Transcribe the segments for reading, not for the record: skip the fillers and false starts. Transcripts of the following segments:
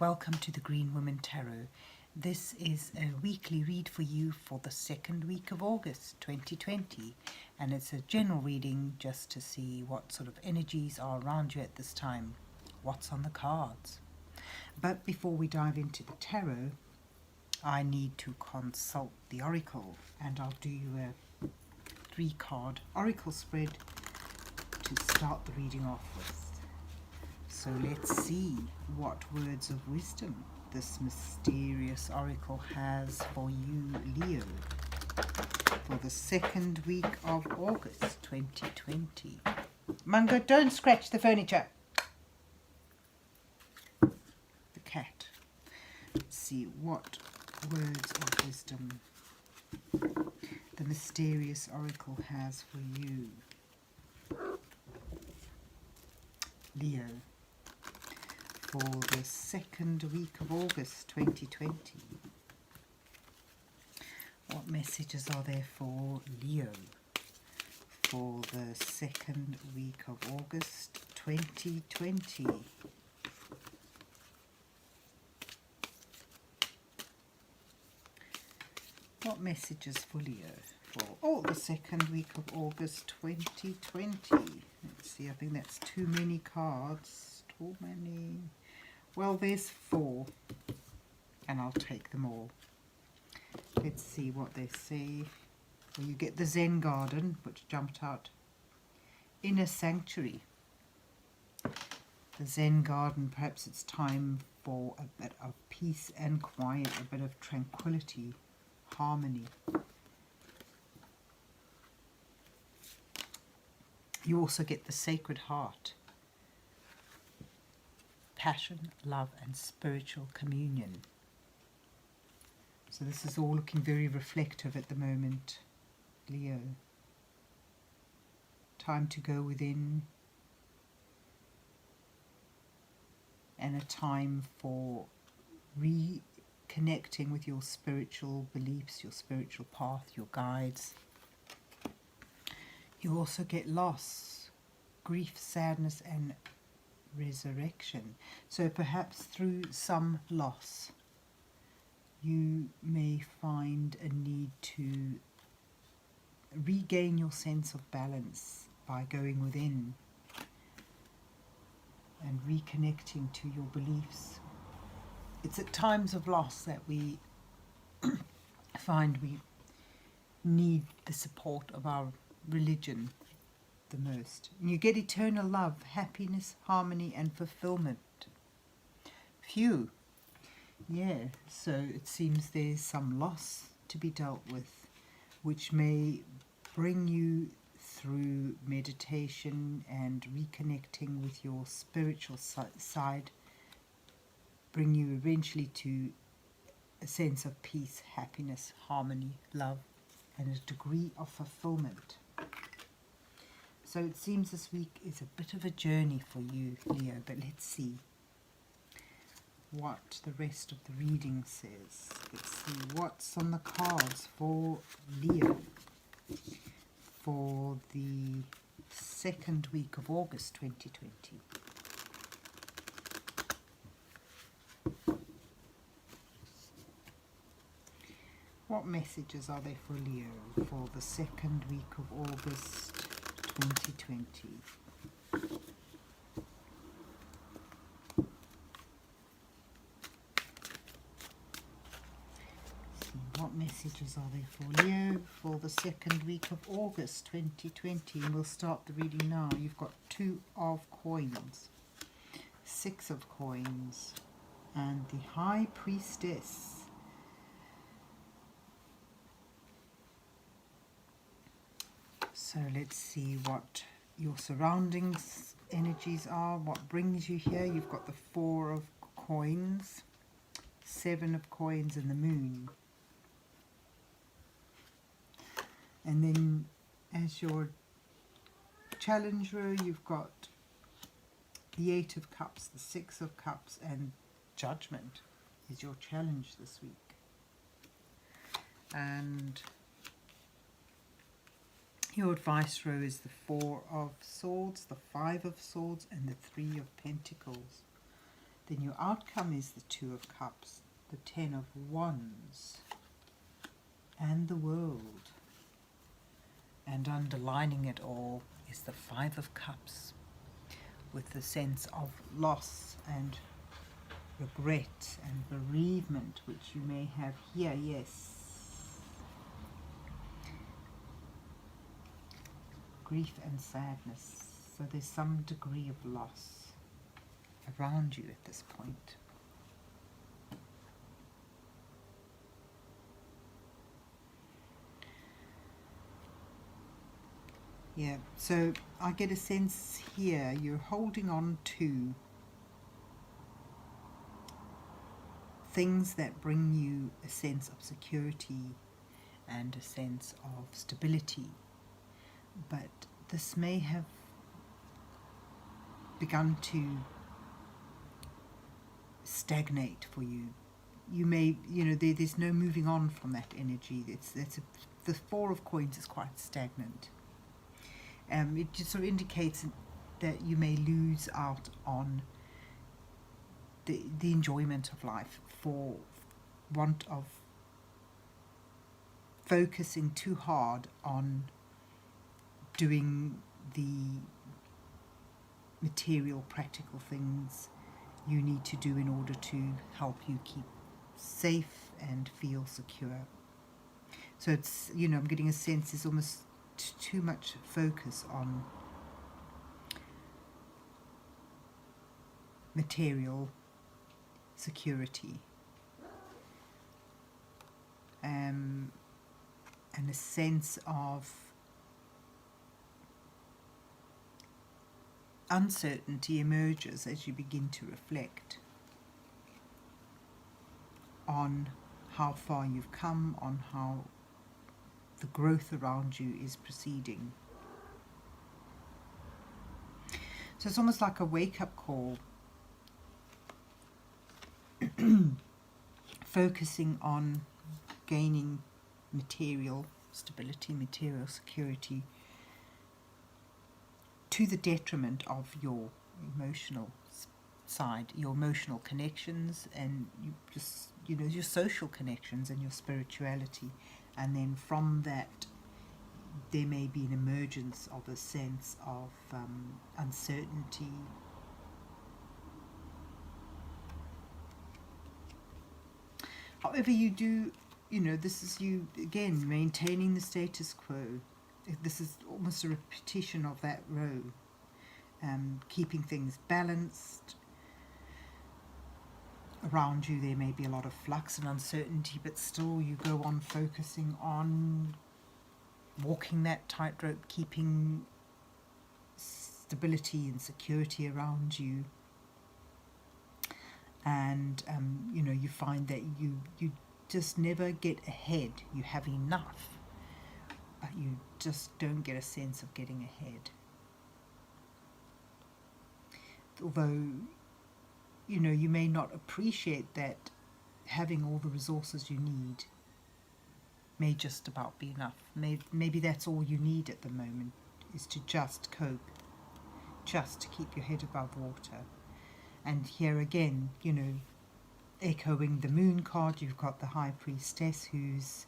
welcome to the Green Woman Tarot. This is a weekly read for you for the second week of August 2020, and it's a general reading just to see what sort of energies are around you at this time, what's on the cards. But before we dive into the tarot, I need to consult the oracle, and I'll do you a 3-card oracle spread to start the reading off with. So let's see what words of wisdom this mysterious oracle has for you, Leo, for the second week of August 2020. Mungo, don't scratch the furniture. The cat. Let's see what words of wisdom the mysterious oracle has for you, Leo, for the second week of August 2020. What messages are there for Leo for the second week of August 2020? What messages for Leo for the second week of August 2020? Let's see, I think that's too many cards. Too many. Well, there's 4, and I'll take them all. Let's see what they say. Well, you get the Zen Garden, which jumped out. Inner Sanctuary. The Zen Garden, perhaps it's time for a bit of peace and quiet, a bit of tranquility, harmony. You also get the Sacred Heart. Passion, love and spiritual communion. So this is all looking very reflective at the moment, Leo. Time to go within, and a time for reconnecting with your spiritual beliefs, your spiritual path, your guides. You also get loss, grief, sadness and resurrection. So perhaps through some loss you may find a need to regain your sense of balance by going within and reconnecting to your beliefs. It's at times of loss that we find we need the support of our religion the most. And you get eternal love, happiness, harmony and fulfillment. Phew. Yeah, so it seems there's some loss to be dealt with, which may bring you through meditation and reconnecting with your spiritual side, bring you eventually to a sense of peace, happiness, harmony, love and a degree of fulfillment. So it seems this week is a bit of a journey for you, Leo, but let's see what the rest of the reading says. Let's see what's on the cards for Leo for the second week of August 2020. What messages are there for Leo for the second week of August 2020? What messages are there for Leo for the second week of August 2020? And we'll start the reading now. You've got 2 of coins, 6 of coins, and the High Priestess. So let's see what your surroundings energies are, what brings you here. You've got the 4 of coins, 7 of coins and the moon. And then as your challenger, you've got the 8 of cups, the 6 of cups and judgment is your challenge this week. And your advice row is the 4 of swords, the 5 of swords and the 3 of pentacles. then your outcome is the Two of Cups, the Ten of Wands, and the World. And underlining it all is the Five of Cups, with the sense of loss and regret and bereavement, which you may have here, yes. Grief and sadness. So there's some degree of loss around you at this point. Yeah, so I get a sense here you're holding on to things that bring you a sense of security and a sense of stability, but this may have begun to stagnate for you. You may, there's no moving on from that energy. The Four of Coins is quite stagnant. It just sort of indicates that you may lose out on the enjoyment of life for want of focusing too hard on doing the material, practical things you need to do in order to help you keep safe and feel secure. So it's, I'm getting a sense there's almost too much focus on material security, and a sense of uncertainty emerges as you begin to reflect on how far you've come, on how the growth around you is proceeding. So it's almost like a wake-up call, focusing on gaining material stability, material security, to the detriment of your emotional side, your emotional connections, and your social connections and your spirituality. And then from that there may be an emergence of a sense of uncertainty, however you do, this is you again maintaining the status quo. This is almost a repetition of that row, keeping things balanced. Around you there may be a lot of flux and uncertainty, but still you go on focusing on walking that tightrope, keeping stability and security around you. And you find that you just never get ahead. You have enough, but you just don't get a sense of getting ahead. Although you may not appreciate that having all the resources you need may just about be enough. Maybe that's all you need at the moment, is to just cope, just to keep your head above water. And here again, echoing the Moon card, you've got the High Priestess who's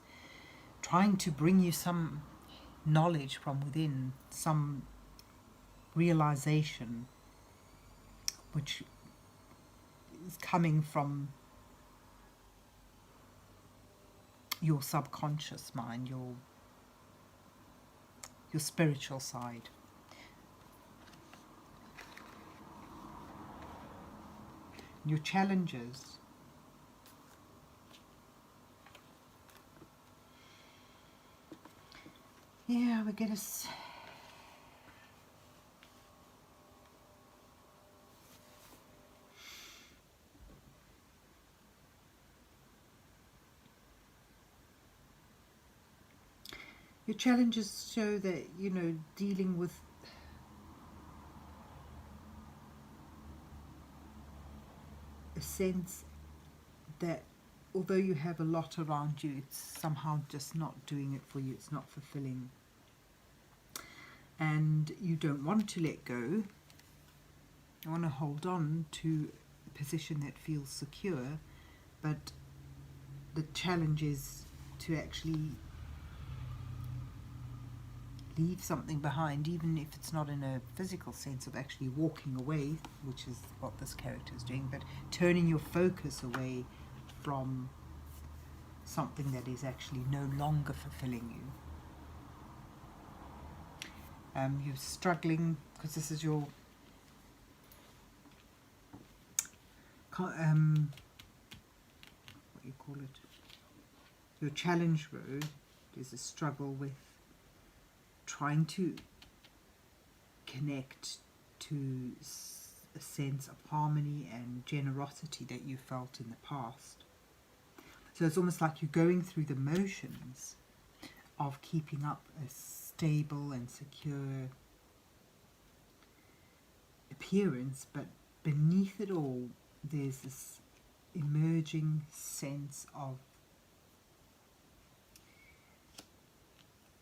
trying to bring you some knowledge from within, some realization which is coming from your subconscious mind, your spiritual side. Your challenges. Yeah, we get us. Your challenges show that, dealing with a sense that although you have a lot around you, it's somehow just not doing it for you, it's not fulfilling. And you don't want to let go. You want to hold on to position that feels secure, but the challenge is to actually leave something behind, even if it's not in a physical sense of actually walking away, which is what this character is doing, but turning your focus away from something that is actually no longer fulfilling you. You're struggling because this is your what do you call it? Your challenge road. There's a struggle with trying to connect to a sense of harmony and generosity that you felt in the past. So it's almost like you're going through the motions of keeping up a stable and secure appearance, but beneath it all there's this emerging sense of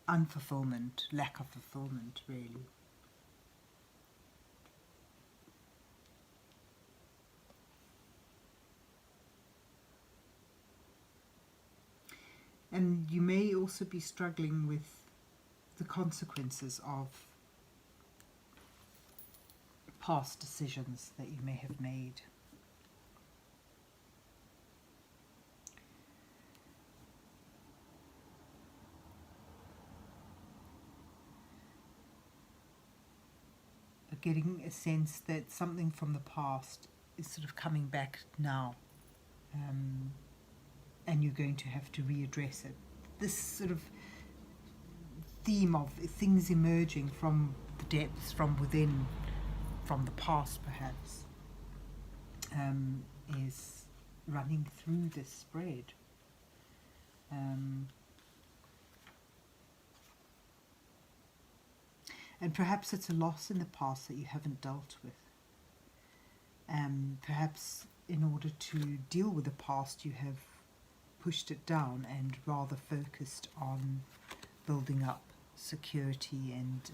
unfulfillment, lack of fulfillment, really. And you may also be struggling with the consequences of past decisions that you may have made. Getting a sense that something from the past is sort of coming back now, and you're going to have to readdress it. This sort of theme of things emerging from the depths, from within, from the past perhaps, is running through this spread. And perhaps it's a loss in the past that you haven't dealt with. Perhaps in order to deal with the past you have pushed it down and rather focused on building up security and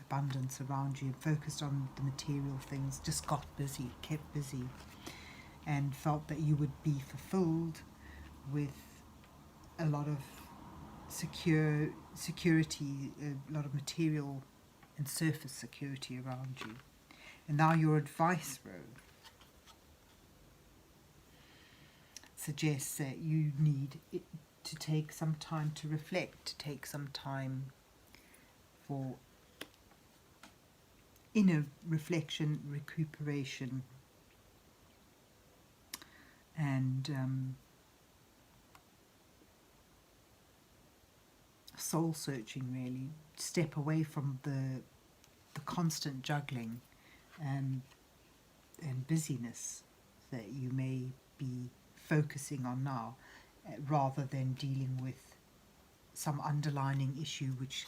abundance around you, focused on the material things, just got busy, kept busy, and felt that you would be fulfilled with a lot of security, a lot of material and surface security around you. And now your advice road suggests that you need it to take some time to reflect, to take some time for inner reflection, recuperation, and soul searching, really. Step away from the constant juggling and busyness that you may be focusing on now, rather than dealing with some underlying issue which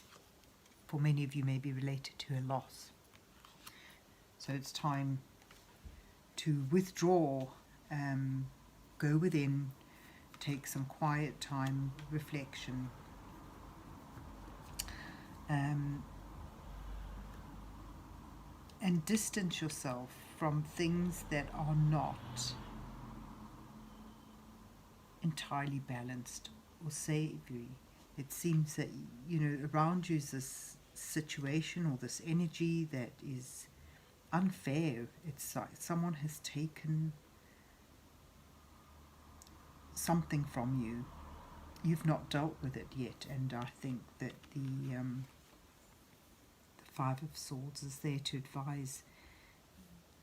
for many of you may be related to a loss. So it's time to withdraw, go within, take some quiet time, reflection, and distance yourself from things that are not entirely balanced or savory. It seems that, around you is this situation or this energy that is unfair. It's like someone has taken something from you. You've not dealt with it yet, and I think that the Five of Swords is there to advise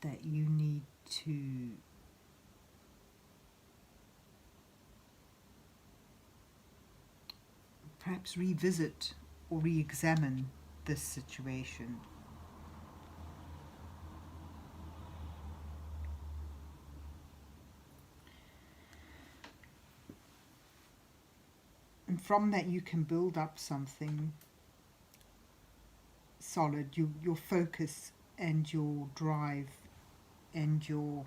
that you need to perhaps revisit or re-examine this situation. And from that you can build up something solid. Your focus and your drive and your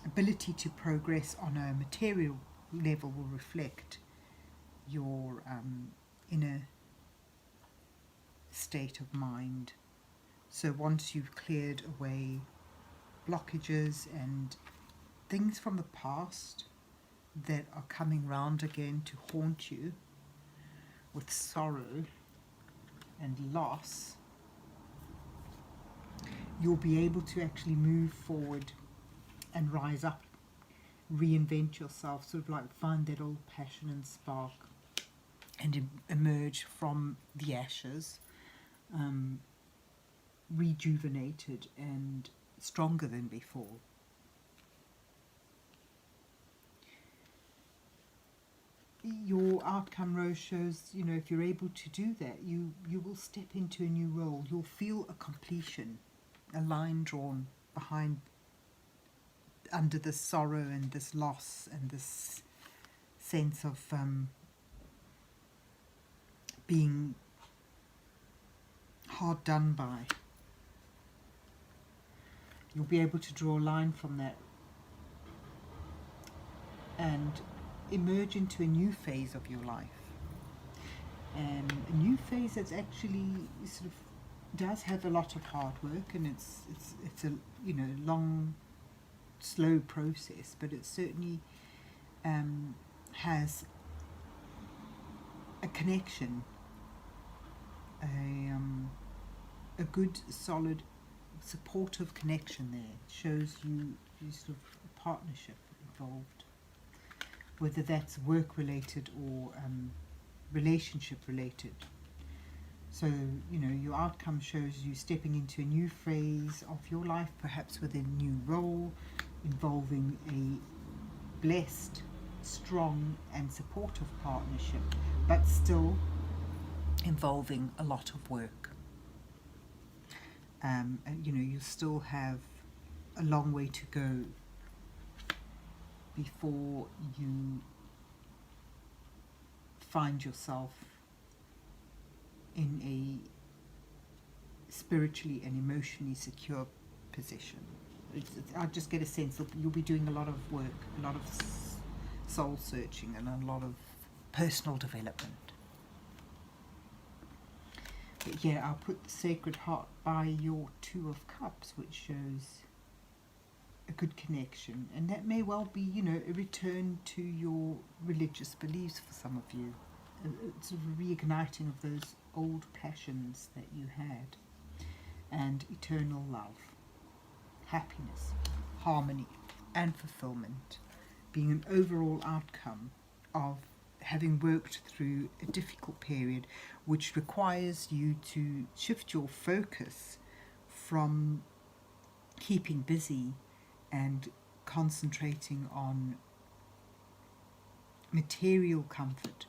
ability to progress on a material level will reflect your inner state of mind. So once you've cleared away blockages and things from the past that are coming round again to haunt you with sorrow and loss, you'll be able to actually move forward and rise up, reinvent yourself, sort of like find that old passion and spark and emerge from the ashes, rejuvenated and stronger than before. Your outcome rose shows, you know, if you're able to do that, you will step into a new role. You'll feel a completion, a line drawn behind, under this sorrow and this loss and this sense of being hard done by. You'll be able to draw a line from that and emerge into a new phase of your life. And a new phase that's actually sort of does have a lot of hard work, and it's a, you know, long, slow process, but it certainly has a connection, a good, solid, supportive connection there. It shows you sort of a partnership involved, whether that's work related or relationship related. So, you know, your outcome shows you stepping into a new phase of your life, perhaps with a new role involving a blessed, strong and supportive partnership, but still involving a lot of work. And, you know, you still have a long way to go before you find yourself in a spiritually and emotionally secure position. I just get a sense that you'll be doing a lot of work, a lot of soul searching and a lot of personal development. But yeah, I'll put the Sacred Heart by your Two of Cups, which shows a good connection, and that may well be, you know, a return to your religious beliefs for some of you, a sort of reigniting of those old passions that you had, and eternal love, happiness, harmony and fulfillment being an overall outcome of having worked through a difficult period which requires you to shift your focus from keeping busy and concentrating on material comfort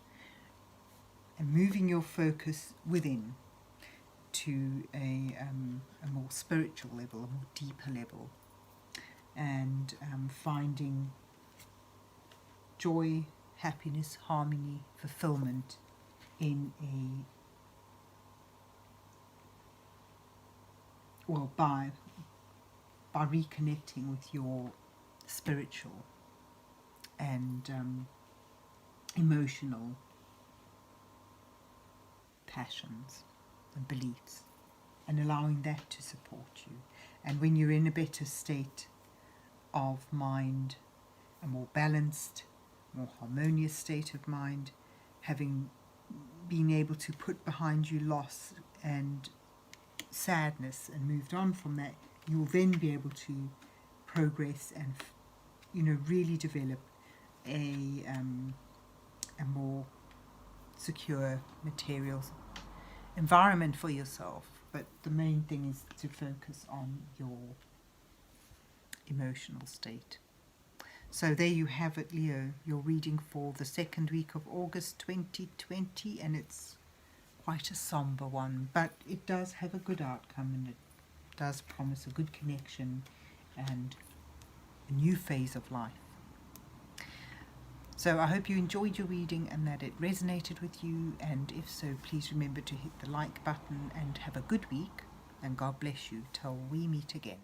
and moving your focus within to a more spiritual level, a more deeper level, and finding joy, happiness, harmony, fulfillment in by reconnecting with your spiritual and emotional passions and beliefs, and allowing that to support you. And when you're in a better state of mind, a more balanced, more harmonious state of mind, having been able to put behind you loss and sadness and moved on from that, you'll then be able to progress and, you know, really develop a more secure materials environment for yourself. But the main thing is to focus on your emotional state. So there you have it, Leo, your reading for the second week of August 2020, and it's quite a somber one, but it does have a good outcome, and it does promise a good connection and a new phase of life. So I hope you enjoyed your reading and that it resonated with you, and if so, please remember to hit the like button and have a good week, and God bless you till we meet again.